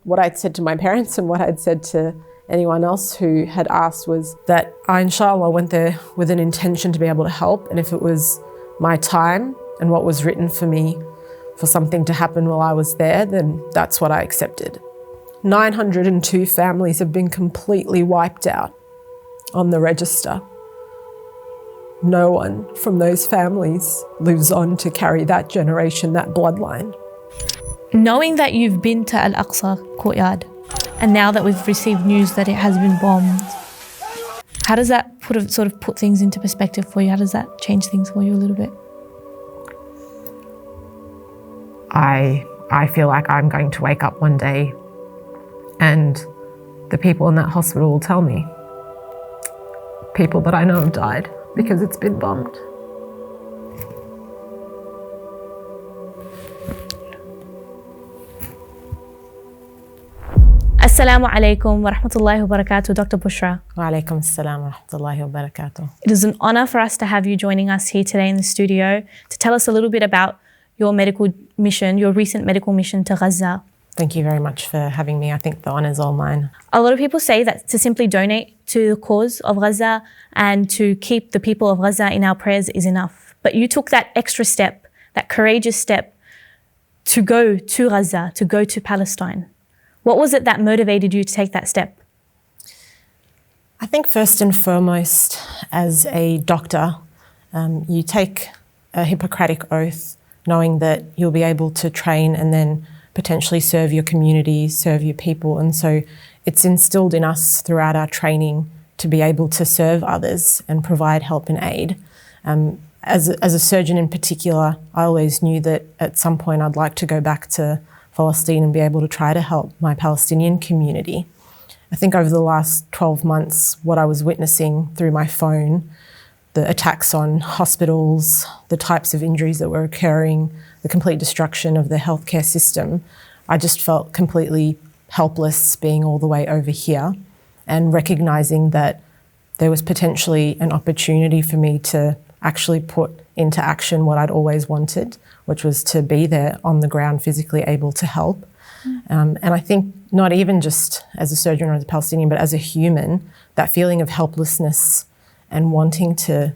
what I'd said to my parents and what I'd said to anyone else who had asked was that I, inshallah, went there with an intention to be able to help. And if it was my time and what was written for me for something to happen while I was there, then that's what I accepted. 902 families have been completely wiped out on the register. No one from those families lives on to carry that generation, that bloodline. Knowing that you've been to Al-Aqsa courtyard, and now that we've received news that it has been bombed, how does that put things into perspective for you? How does that change things for you a little bit? I feel like I'm going to wake up one day and the people in that hospital will tell me. People that I know have died because it's been bombed. Assalamu alaikum wa rahmatullahi wa barakatuh, Dr. Bushra. Wa alaikum assalam wa rahmatullahi wa barakatuh. It is an honor for us to have you joining us here today in the studio to tell us a little bit about your medical mission, your recent medical mission to Gaza. Thank you very much for having me. I think the honor's all mine. A lot of people say that to simply donate to the cause of Gaza and to keep the people of Gaza in our prayers is enough. But you took that extra step, that courageous step to go to Gaza, to go to Palestine. What was it that motivated you to take that step? I think first and foremost, as a doctor, you take a Hippocratic oath knowing that you'll be able to train and then potentially serve your community, serve your people. And so it's instilled in us throughout our training to be able to serve others and provide help and aid. As a surgeon in particular, I always knew that at some point I'd like to go back to Palestine and be able to try to help my Palestinian community. I think over the last 12 months, what I was witnessing through my phone, the attacks on hospitals, the types of injuries that were occurring, the complete destruction of the healthcare system, I just felt completely helpless being all the way over here and recognising that there was potentially an opportunity for me to actually put into action what I'd always wanted, which was to be there on the ground, physically able to help. And I think not even just as a surgeon or as a Palestinian, but as a human, that feeling of helplessness and wanting to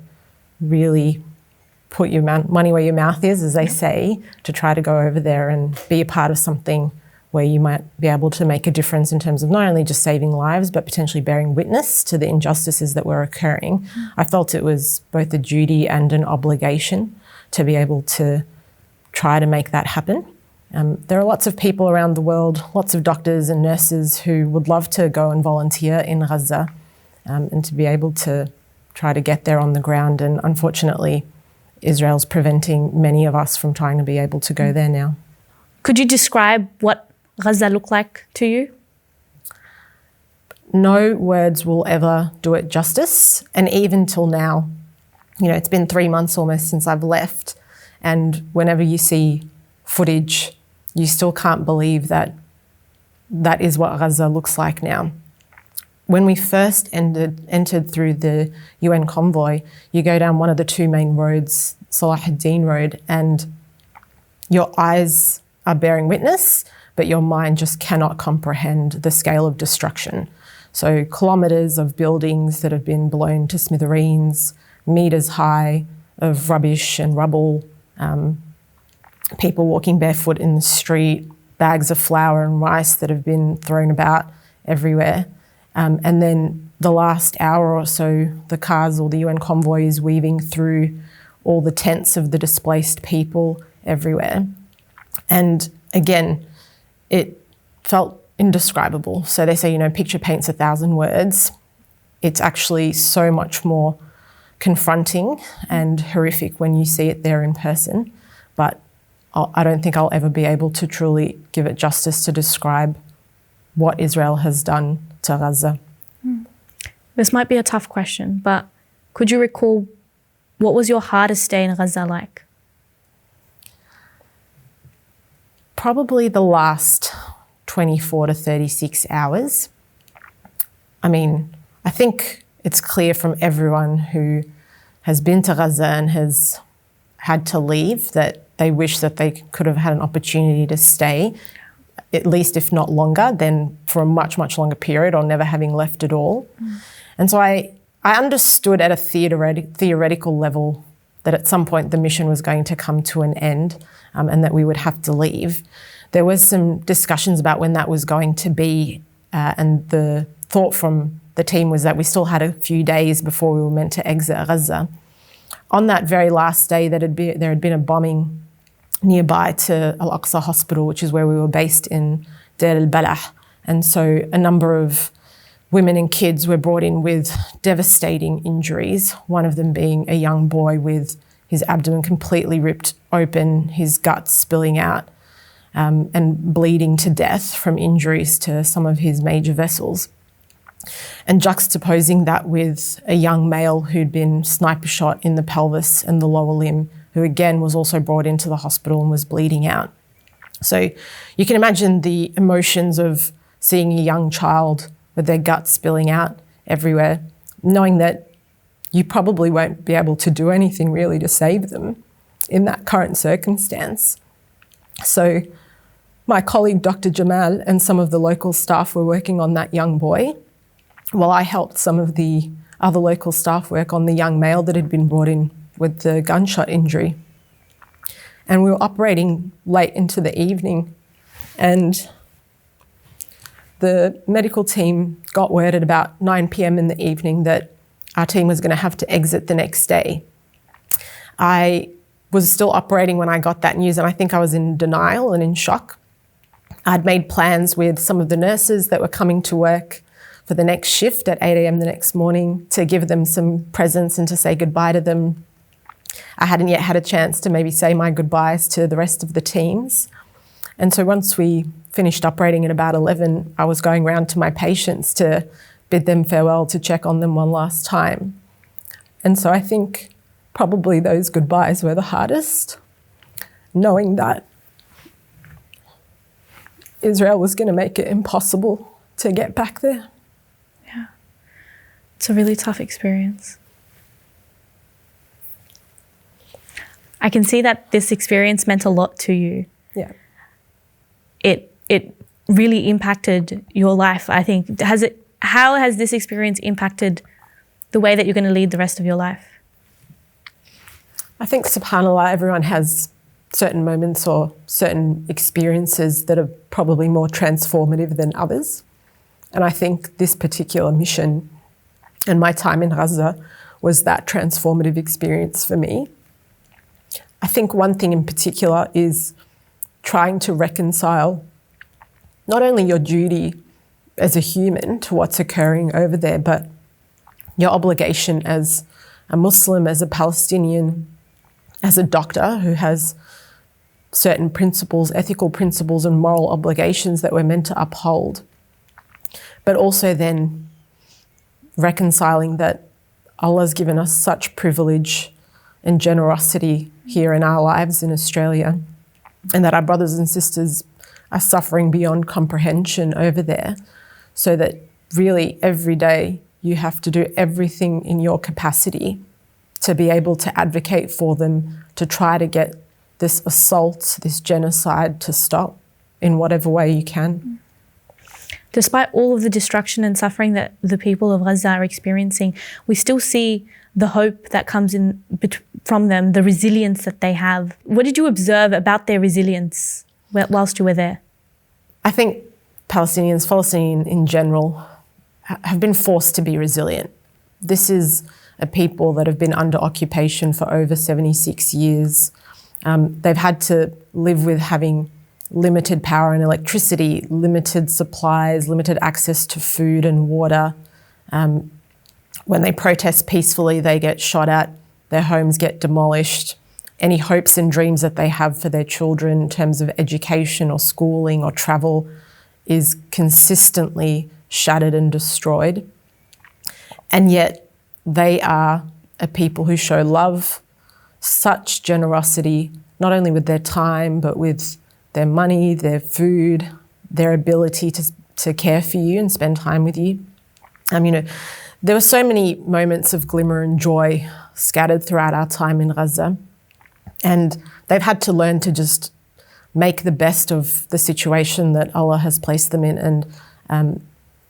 really put your money where your mouth is, as they say, to try to go over there and be a part of something where you might be able to make a difference in terms of not only just saving lives, but potentially bearing witness to the injustices that were occurring. I felt it was both a duty and an obligation to be able to try to make that happen. There are lots of people around the world, lots of doctors and nurses who would love to go and volunteer in Gaza and to be able to try to get there on the ground. And unfortunately, Israel's preventing many of us from trying to be able to go there now. Could you describe what Gaza looked like to you? No words will ever do it justice. And even till now, it's been 3 months almost since I've left. And whenever you see footage, you still can't believe that that is what Gaza looks like now. When we first entered through the UN convoy, you go down one of the two main roads, Salah ad-Din Road, and your eyes are bearing witness, but your mind just cannot comprehend the scale of destruction. So kilometres of buildings that have been blown to smithereens, metres high of rubbish and rubble, people walking barefoot in the street, bags of flour and rice that have been thrown about everywhere. And then the last hour or so, the cars or the UN convoy is weaving through all the tents of the displaced people everywhere. And again, it felt indescribable. So they say, picture paints 1,000 words. It's actually so much more confronting and horrific when you see it there in person. But I don't think I'll ever be able to truly give it justice to describe what Israel has done to Gaza. This might be a tough question, but could you recall what was your hardest day in Gaza like? Probably the last 24 to 36 hours. I think it's clear from everyone who has been to Gaza and has had to leave that they wish that they could have had an opportunity to stay. at least if not longer, then for a much, much longer period, or never having left at all. And so I understood at a theoretical level that at some point the mission was going to come to an end, and that we would have to leave. There was some discussions about when that was going to be, and the thought from the team was that we still had a few days before we were meant to exit Gaza. On that very last day, there had been a bombing nearby to Al-Aqsa hospital, which is where we were based in Deir Al-Balah. And so a number of women and kids were brought in with devastating injuries, one of them being a young boy with his abdomen completely ripped open, his guts spilling out, and bleeding to death from injuries to some of his major vessels. And juxtaposing that with a young male who'd been sniper shot in the pelvis and the lower limb, who again was also brought into the hospital and was bleeding out. So you can imagine the emotions of seeing a young child with their guts spilling out everywhere, knowing that you probably won't be able to do anything really to save them in that current circumstance. So my colleague, Dr. Jamal, and some of the local staff were working on that young boy, while I helped some of the other local staff work on the young male that had been brought in with the gunshot injury. And we were operating late into the evening, and the medical team got word at about 9 p.m. in the evening that our team was going to have to exit the next day. I was still operating when I got that news, and I think I was in denial and in shock. I'd made plans with some of the nurses that were coming to work for the next shift at 8 a.m. the next morning to give them some presents and to say goodbye to them. I hadn't yet had a chance to maybe say my goodbyes to the rest of the teams. And so once we finished operating at about 11, I was going round to my patients to bid them farewell, to check on them one last time. And so I think probably those goodbyes were the hardest, knowing that Israel was going to make it impossible to get back there. Yeah. It's a really tough experience. I can see that this experience meant a lot to you. Yeah. It really impacted your life, I think. How has this experience impacted the way that you're going to lead the rest of your life? I think, subhanAllah, everyone has certain moments or certain experiences that are probably more transformative than others. And I think this particular mission and my time in Gaza was that transformative experience for me. I think one thing in particular is trying to reconcile not only your duty as a human to what's occurring over there, but your obligation as a Muslim, as a Palestinian, as a doctor who has certain principles, ethical principles and moral obligations that we're meant to uphold. But also then reconciling that Allah's given us such privilege and generosity here in our lives in Australia, and that our brothers and sisters are suffering beyond comprehension over there, so that really every day you have to do everything in your capacity to be able to advocate for them, to try to get this assault, this genocide to stop in whatever way you can. Despite all of the destruction and suffering that the people of Gaza are experiencing, we still see the hope that comes in from them, the resilience that they have. What did you observe about their resilience whilst you were there? I think Palestinians in general, have been forced to be resilient. This is a people that have been under occupation for over 76 years. They've had to live with having limited power and electricity, limited supplies, limited access to food and water. When they protest peacefully, they get shot at, their homes get demolished. Any hopes and dreams that they have for their children in terms of education or schooling or travel is consistently shattered and destroyed. And yet they are a people who show love, such generosity, not only with their time, but with their money, their food, their ability to care for you and spend time with you. There were so many moments of glimmer and joy scattered throughout our time in Gaza. And they've had to learn to just make the best of the situation that Allah has placed them in. And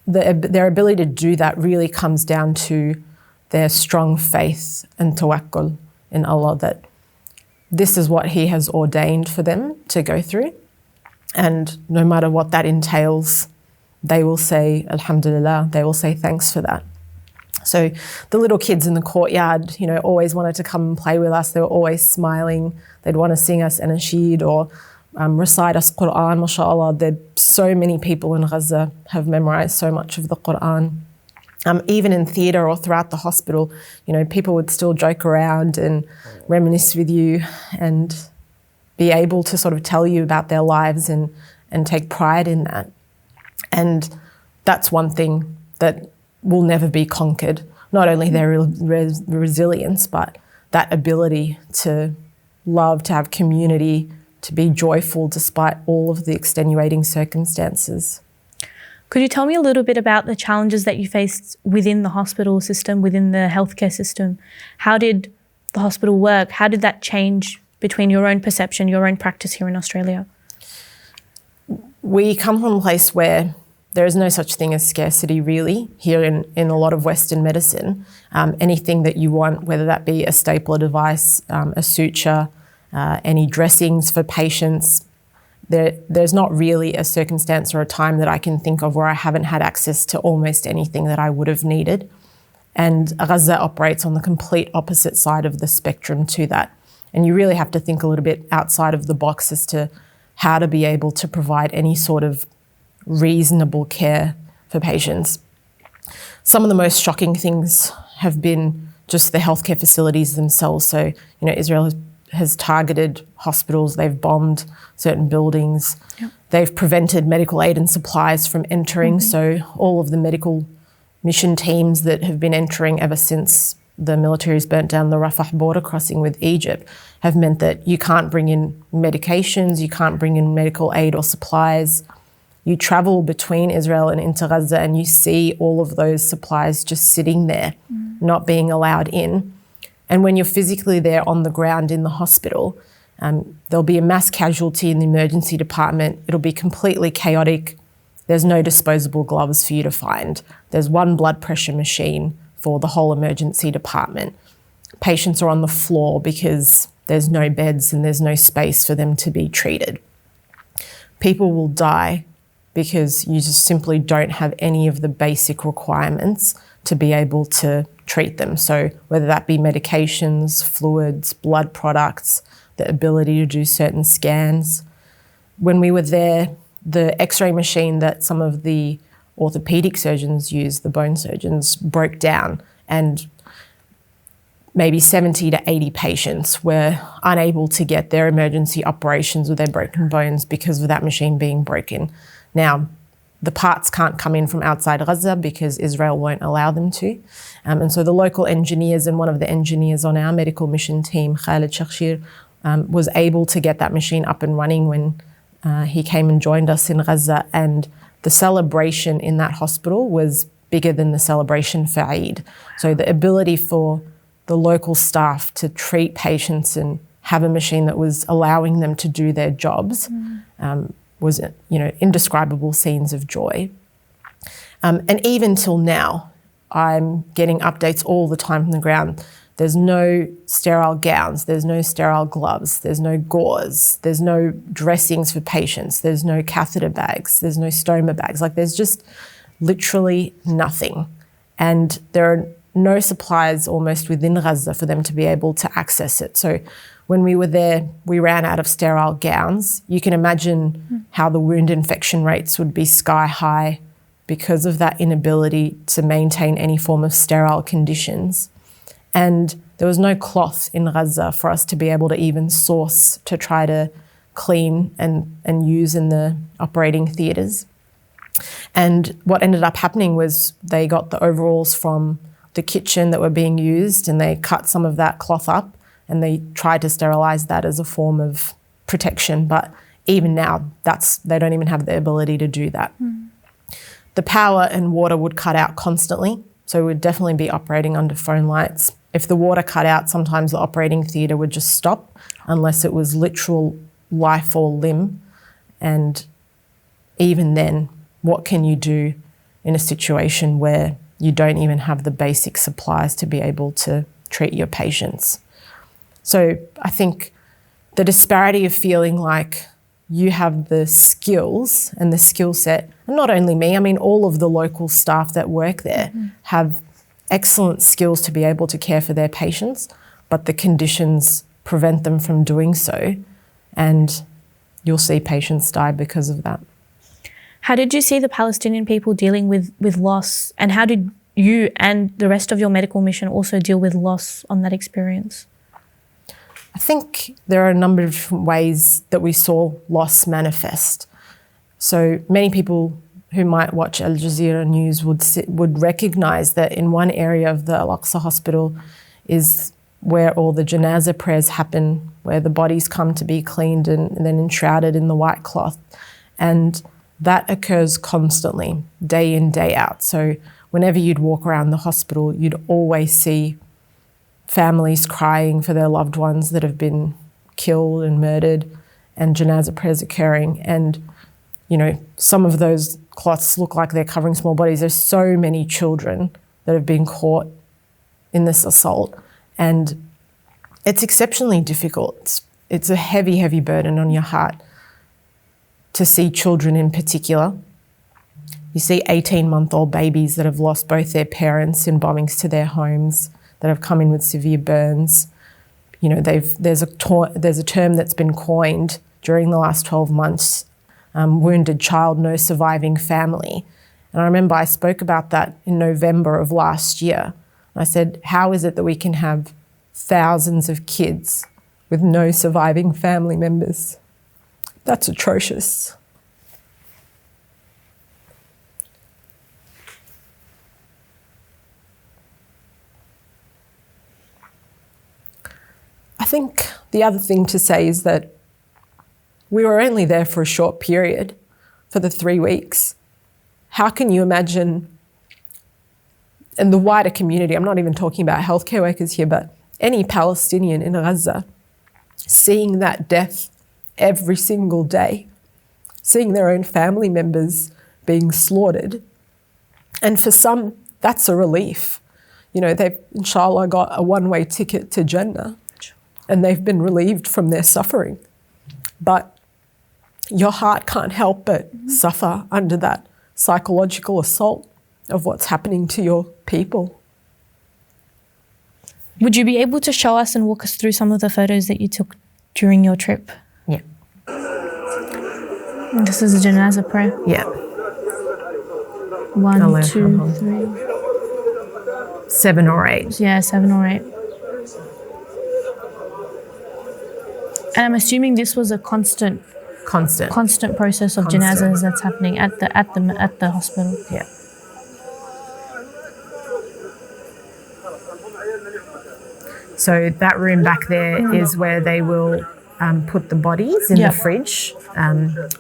their ability to do that really comes down to their strong faith and tawakkul in Allah, that this is what He has ordained for them to go through. And no matter what that entails, they will say, Alhamdulillah, they will say thanks for that. So the little kids in the courtyard, always wanted to come and play with us. They were always smiling. They'd want to sing us anashid or recite us Quran, mashallah. There's so many people in Gaza have memorized so much of the Quran. Even in theatre or throughout the hospital, people would still joke around and reminisce with you and be able to sort of tell you about their lives and take pride in that. And that's one thing that will never be conquered. Not only their resilience, but that ability to love, to have community, to be joyful despite all of the extenuating circumstances. Could you tell me a little bit about the challenges that you faced within the hospital system, within the healthcare system? How did the hospital work? How did that change between your own perception, your own practice here in Australia? We come from a place where there is no such thing as scarcity, really, here in a lot of Western medicine. Anything that you want, whether that be a stapler device, a suture, any dressings for patients, there's not really a circumstance or a time that I can think of where I haven't had access to almost anything that I would have needed. And Gaza operates on the complete opposite side of the spectrum to that. And you really have to think a little bit outside of the box as to how to be able to provide any sort of reasonable care for patients. Some of the most shocking things have been just the healthcare facilities themselves. So, Israel has targeted hospitals, they've bombed certain buildings, they've prevented medical aid and supplies from entering. So all of the medical mission teams that have been entering ever since the military's burnt down the Rafah border crossing with Egypt have meant that you can't bring in medications, you can't bring in medical aid or supplies. You travel between Israel and into Gaza and you see all of those supplies just sitting there, not being allowed in. And when you're physically there on the ground in the hospital, there'll be a mass casualty in the emergency department. It'll be completely chaotic. There's no disposable gloves for you to find. There's one blood pressure machine for the whole emergency department. Patients are on the floor because there's no beds and there's no space for them to be treated. People will die because you just simply don't have any of the basic requirements to be able to treat them. So whether that be medications, fluids, blood products, the ability to do certain scans. When we were there, the X-ray machine that some of the orthopedic surgeons use, the bone surgeons, broke down, and maybe 70 to 80 patients were unable to get their emergency operations with their broken bones because of that machine being broken. Now, the parts can't come in from outside Gaza because Israel won't allow them to. And so the local engineers, and one of the engineers on our medical mission team, Khalid Shakhshir, was able to get that machine up and running when he came and joined us in Gaza. And the celebration in that hospital was bigger than the celebration for Eid. So the ability for the local staff to treat patients and have a machine that was allowing them to do their jobs was, indescribable scenes of joy. And even till now, I'm getting updates all the time from the ground. There's no sterile gowns, there's no sterile gloves, there's no gauze, there's no dressings for patients, there's no catheter bags, there's no stoma bags. There's just literally nothing. And there are no supplies almost within Gaza for them to be able to access it. So when we were there, we ran out of sterile gowns. You can imagine how the wound infection rates would be sky high because of that inability to maintain any form of sterile conditions. And there was no cloth in Gaza for us to be able to even source to try to clean and use in the operating theatres. And what ended up happening was they got the overalls from the kitchen that were being used and they cut some of that cloth up and they tried to sterilise that as a form of protection. But even now, they don't even have the ability to do that. The power and water would cut out constantly, so we'd definitely be operating under phone lights. If the water cut out, sometimes the operating theatre would just stop unless it was literal life or limb. And even then, what can you do in a situation where you don't even have the basic supplies to be able to treat your patients? So I think the disparity of feeling like you have the skills and the skill set, and not only me, I mean all of the local staff that work there have excellent skills to be able to care for their patients, but the conditions prevent them from doing so, and you'll see patients die because of that. How did you see the Palestinian people dealing with loss, and how did you and the rest of your medical mission also deal with loss on that experience? I think there are a number of different ways that we saw loss manifest. So many people who might watch Al Jazeera News would recognise that in one area of the Al-Aqsa hospital is where all the janazah prayers happen, where the bodies come to be cleaned and then enshrouded in the white cloth. And that occurs constantly, day in, day out. So whenever you'd walk around the hospital, you'd always see families crying for their loved ones that have been killed and murdered, and janazah prayers occurring. And, you know, some of those cloths look like they're covering small bodies. There's so many children that have been caught in this assault. And it's exceptionally difficult. It's a heavy, heavy burden on your heart to see children in particular. You see 18-month-old babies that have lost both their parents in bombings to their homes, that have come in with severe burns. You know, there's a term that's been coined during the last 12 months, wounded child, no surviving family. And I remember I spoke about that in November of last year. I said, how is it that we can have thousands of kids with no surviving family members? That's atrocious. I think the other thing to say is that we were only there for a short period, for the 3 weeks. How can you imagine, and the wider community, I'm not even talking about healthcare workers here, but any Palestinian in Gaza, seeing that death every single day, seeing their own family members being slaughtered. And for some, that's a relief. You know, they've, inshallah, got a one-way ticket to Jannah, and they've been relieved from their suffering. But your heart can't help but suffer under that psychological assault of what's happening to your people. Would you be able to show us and walk us through some of the photos that you took during your trip? Yeah. This is a janazah prayer? Yeah. 1, 2, 3. 7 or 8. Yeah, 7 or 8. And I'm assuming this was a constant process of janazahs that's happening at the hospital. Yeah. So that room back there is where they will put the bodies in the fridge,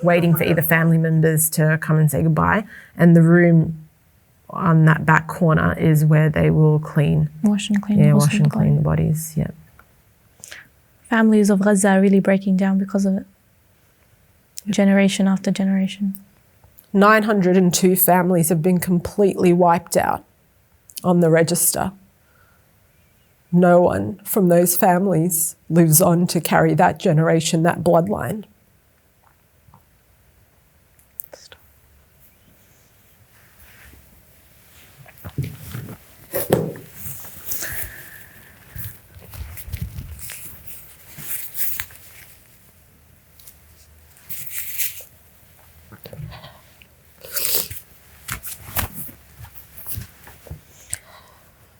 waiting for either family members to come and say goodbye. And the room on that back corner is where they will wash and clean the bodies. Yeah. Families of Gaza are really breaking down because of it. Generation after generation. 902 families have been completely wiped out on the register. No one from those families lives on to carry that generation, that bloodline.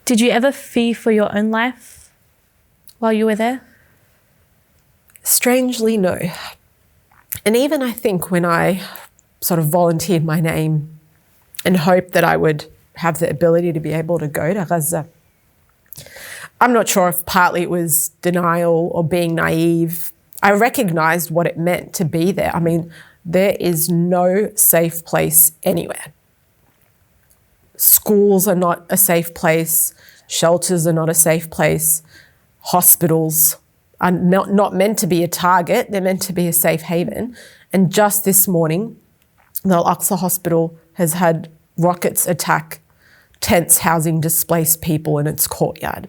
Did you ever fear for your own life while you were there? Strangely, no. And even I think when I sort of volunteered my name and hoped that I would have the ability to be able to go to Gaza, I'm not sure if partly it was denial or being naive. I recognised what it meant to be there. I mean, there is no safe place anywhere. Schools are not a safe place. Shelters are not a safe place. Hospitals are not meant to be a target, they're meant to be a safe haven. And just this morning, the Al-Aqsa hospital has had rockets attack tents housing displaced people in its courtyard.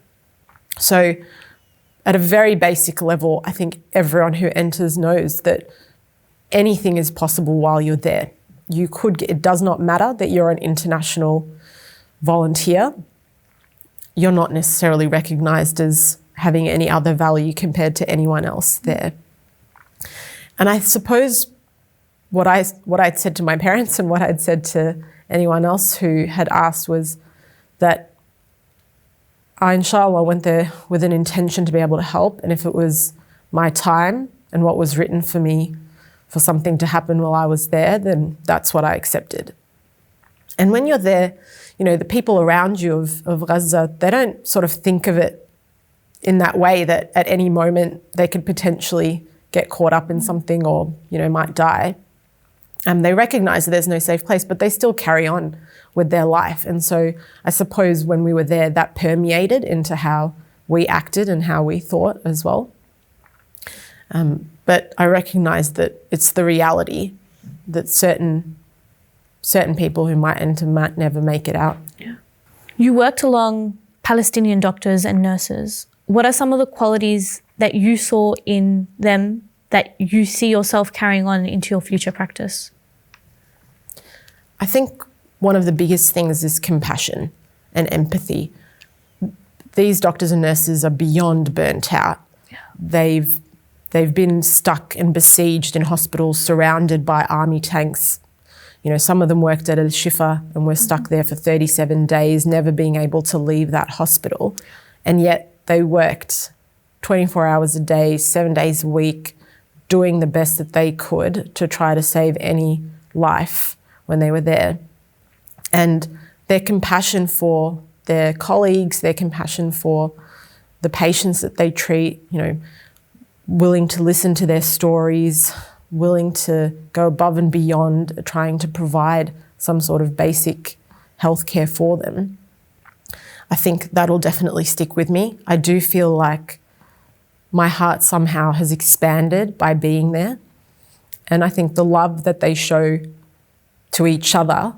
So at a very basic level, I think everyone who enters knows that anything is possible while you're there. It does not matter that you're an international volunteer. You're not necessarily recognised as having any other value compared to anyone else there. And I suppose what I'd said to my parents and what I'd said to anyone else who had asked was that I, inshallah, went there with an intention to be able to help. And if it was my time and what was written for me for something to happen while I was there, then that's what I accepted. And when you're there, you know, the people around you of Gaza, they don't sort of think of it in that way, that at any moment they could potentially get caught up in something or, you know, might die. They recognise that there's no safe place, but they still carry on with their life. And so I suppose when we were there, that permeated into how we acted and how we thought as well. But I recognise that it's the reality that certain people who might enter might never make it out. Yeah. You worked along Palestinian doctors and nurses. What are some of the qualities that you saw in them that you see yourself carrying on into your future practice? I think one of the biggest things is compassion and empathy. These doctors and nurses are beyond burnt out. Yeah. They've been stuck and besieged in hospitals, surrounded by army tanks. You know, some of them worked at Al-Shifa and were stuck there for 37 days, never being able to leave that hospital. And yet they worked 24 hours a day, 7 days a week, doing the best that they could to try to save any life when they were there. And their compassion for their colleagues, their compassion for the patients that they treat, you know, willing to listen to their stories, willing to go above and beyond trying to provide some sort of basic healthcare for them. I think that'll definitely stick with me. I do feel like my heart somehow has expanded by being there. And I think the love that they show to each other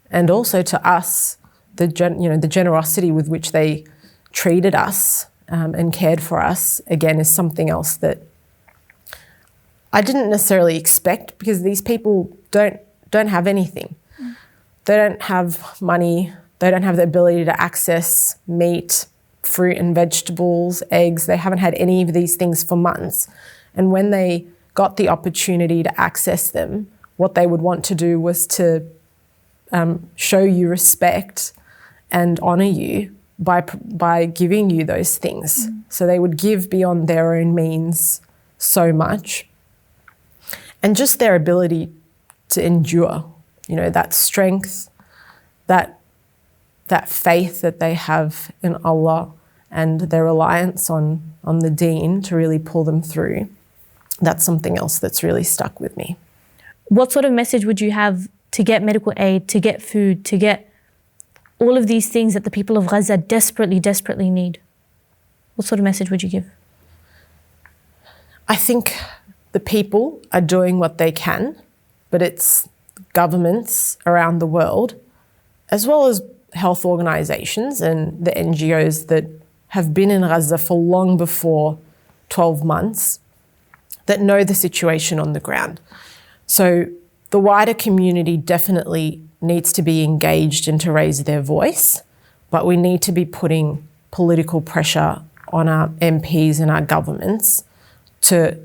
and also to us, the generosity with which they treated us and cared for us, again, is something else that I didn't necessarily expect, because these people don't have anything. They don't have money. They don't have the ability to access meat, fruit and vegetables, eggs. They haven't had any of these things for months. And when they got the opportunity to access them, what they would want to do was to show you respect and honour you by giving you those things. So they would give beyond their own means so much. And just their ability to endure, you know, that strength, that faith that they have in Allah and their reliance on the deen to really pull them through, that's something else that's really stuck with me. What sort of message would you have to get medical aid, to get food, to get all of these things that the people of Gaza desperately, desperately need? What sort of message would you give? I think the people are doing what they can, but it's governments around the world, as well as health organisations and the NGOs that have been in Gaza for long before 12 months, that know the situation on the ground. So the wider community definitely needs to be engaged and to raise their voice, but we need to be putting political pressure on our MPs and our governments to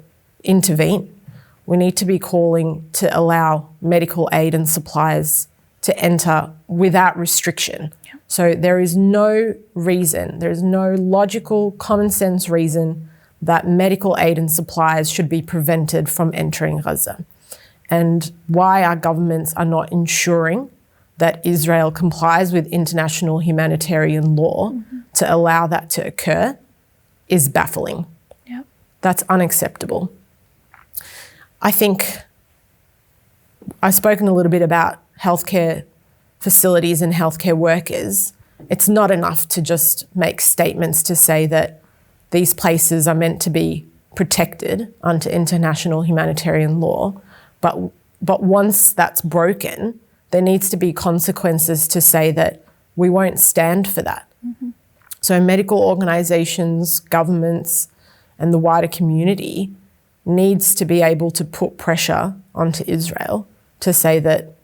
intervene. We need to be calling to allow medical aid and supplies to enter without restriction. Yeah. So there is no reason, there is no logical, common sense reason that medical aid and supplies should be prevented from entering Gaza. And why our governments are not ensuring that Israel complies with international humanitarian law to allow that to occur is baffling. Yep. That's unacceptable. I think I've spoken a little bit about healthcare facilities and healthcare workers. It's not enough to just make statements to say that these places are meant to be protected under international humanitarian law. But once that's broken, there needs to be consequences to say that we won't stand for that. Mm-hmm. So medical organisations, governments, and the wider community needs to be able to put pressure onto Israel to say that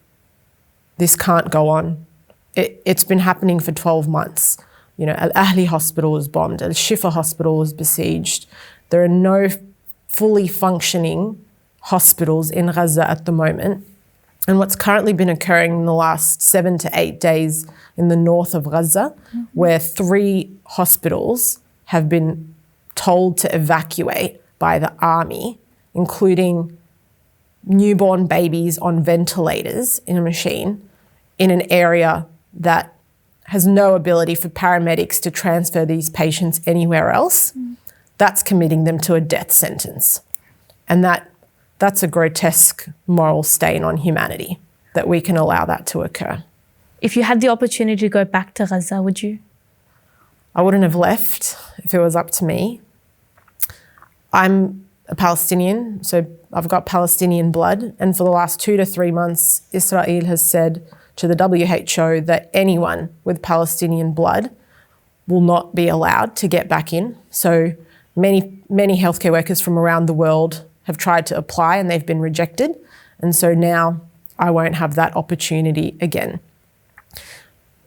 this can't go on. It's been happening for 12 months. You know, Al-Ahli hospital was bombed, Al-Shifa hospital was besieged. There are no fully functioning hospitals in Gaza at the moment. And what's currently been occurring in the last 7 to 8 days in the north of Gaza, where 3 hospitals have been told to evacuate by the army, including newborn babies on ventilators in a machine, in an area that has no ability for paramedics to transfer these patients anywhere else, that's committing them to a death sentence. And that's a grotesque moral stain on humanity, that we can allow that to occur. If you had the opportunity to go back to Gaza, would you? I wouldn't have left if it was up to me. I'm a Palestinian, so I've got Palestinian blood. And for the last 2 to 3 months, Israel has said to the WHO that anyone with Palestinian blood will not be allowed to get back in. So many healthcare workers from around the world have tried to apply and they've been rejected. And so now I won't have that opportunity again.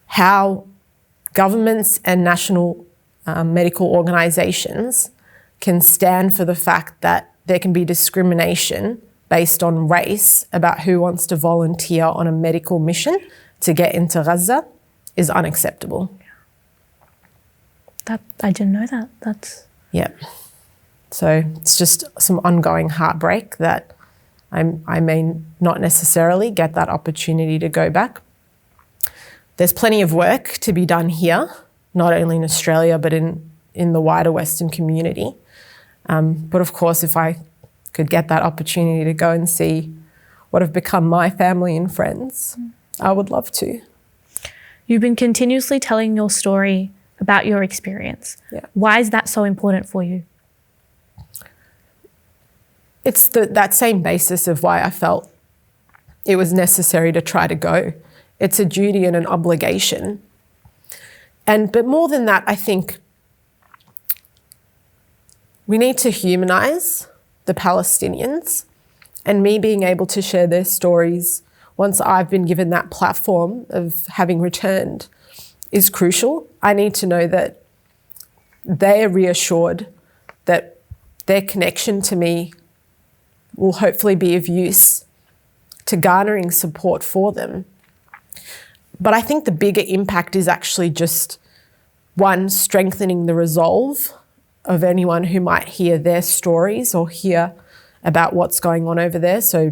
How governments and national medical organisations can stand for the fact that there can be discrimination based on race about who wants to volunteer on a medical mission to get into Gaza is unacceptable. That I didn't know that. That's... Yeah. So it's just some ongoing heartbreak that I may not necessarily get that opportunity to go back. There's plenty of work to be done here, not only in Australia, but in the wider Western community. But of course, if I could get that opportunity to go and see what have become my family and friends, I would love to. You've been continuously telling your story about your experience. Yeah. Why is that so important for you? It's that same basis of why I felt it was necessary to try to go. It's a duty and an obligation. But more than that, I think we need to humanise the Palestinians, and me being able to share their stories once I've been given that platform of having returned is crucial. I need to know that they are reassured that their connection to me will hopefully be of use to garnering support for them. But I think the bigger impact is actually just, one, strengthening the resolve of anyone who might hear their stories or hear about what's going on over there. So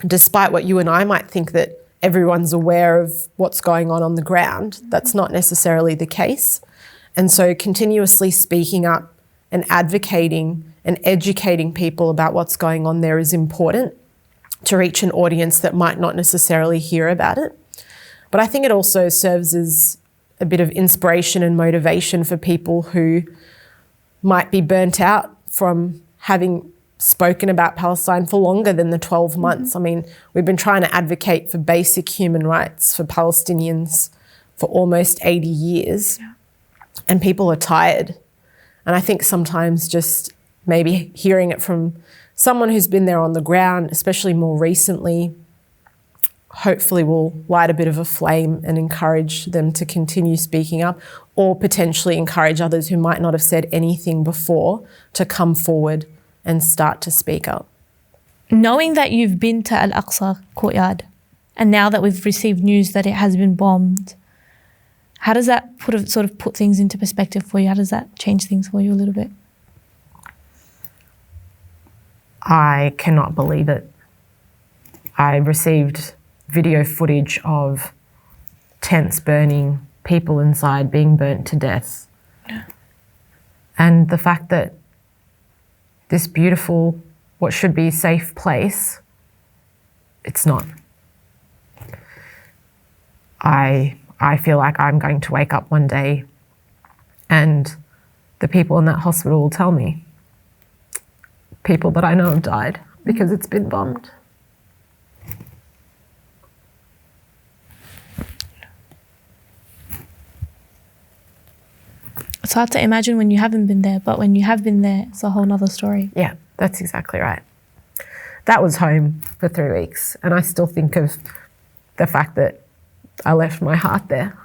despite what you and I might think that everyone's aware of what's going on the ground, that's not necessarily the case. And so continuously speaking up and advocating and educating people about what's going on there is important to reach an audience that might not necessarily hear about it. But I think it also serves as a bit of inspiration and motivation for people who might be burnt out from having spoken about Palestine for longer than the 12 months. I mean, we've been trying to advocate for basic human rights for Palestinians for almost 80 years, and people are tired. And I think sometimes just maybe hearing it from someone who's been there on the ground, especially more recently, hopefully will light a bit of a flame and encourage them to continue speaking up, or potentially encourage others who might not have said anything before to come forward and start to speak up. Knowing that you've been to Al-Aqsa courtyard, and now that we've received news that it has been bombed, how does that put things into perspective for you? How does that change things for you a little bit? I cannot believe it. I received video footage of tents burning, people inside being burnt to death. Yeah. And the fact that this beautiful, what should be a safe place, it's not. I feel like I'm going to wake up one day and the people in that hospital will tell me, people that I know have died because it's been bombed. It's hard to imagine when you haven't been there, but when you have been there, it's a whole nother story. Yeah, that's exactly right. That was home for 3 weeks, and I still think of the fact that I left my heart there.